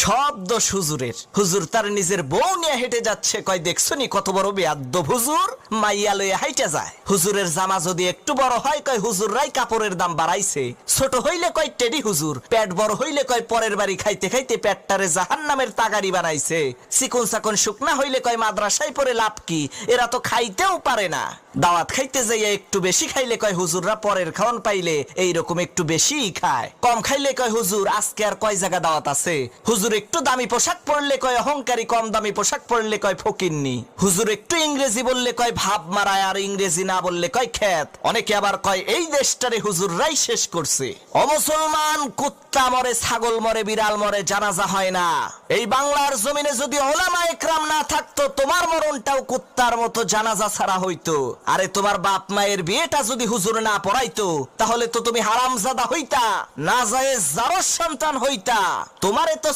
সব দোষ হুজুরের। হুজুর তার নিজের বউ নিয়ে হেঁটে যাচ্ছে, কয় দেখছনি কত বড় বেয়াদ্দব হুজুর, মাইয়া লইয়া হাইটে যায়। হুজুরের জামা যদি একটু বড় হয়, কয় হুজুররাই কাপড়ের দাম বাড়াইছে। ছোট হইলে কয় টেডি হুজুর, পেট বড় হইলে কয় পরের বাড়ি খাইতে খাইতে পেটটারে জাহান্নামের তাগারি বানাইছে। চিকন চাকন শুকনা হইলে কয় মাদ্রাসায় পড়ে লাভ কি, এরা তো খাইতেও পারে না। দাওয়াত খাইতে যাইয়া একটু বেশি খাইলে কয় হুজুররা পরের খাওয়ান পাইলে এইরকম একটু বেশিই খায়। কম খাইলে কয় হুজুর আজকে আর কয় জায়গা দাওয়াত আছে। হুজুর একটু দামি পোশাক পরলে কয় অহংকারী, কম দামি পোশাক পরলে কয় ফকিন্নি। হুজুর একটু ইংরেজি বললে কয় ভাব মারায়, আর ইংরেজি না বললে কয় খ্যাত। অনেকে আবার কয় এই দেশটারে হুজুররাই শেষ করছে। অমুসলমান, কুত্তা মরে, ছাগল মরে, বিড়াল মরে, জানাজা হয় না। এই বাংলার জমিনে যদি ওলামা ইকরাম না থাকতো, তোমার মরণটাও কুত্তার মতো জানাজা ছাড়া হইতো। আরে তোমার বাপ মায়ের বিয়েটা যদি হুজুর না পড়াইতো, তাহলে তো তুমি হারামজাদা হইতা, নাজায়েজ জারজ সন্তান হইতা। তোমারে তো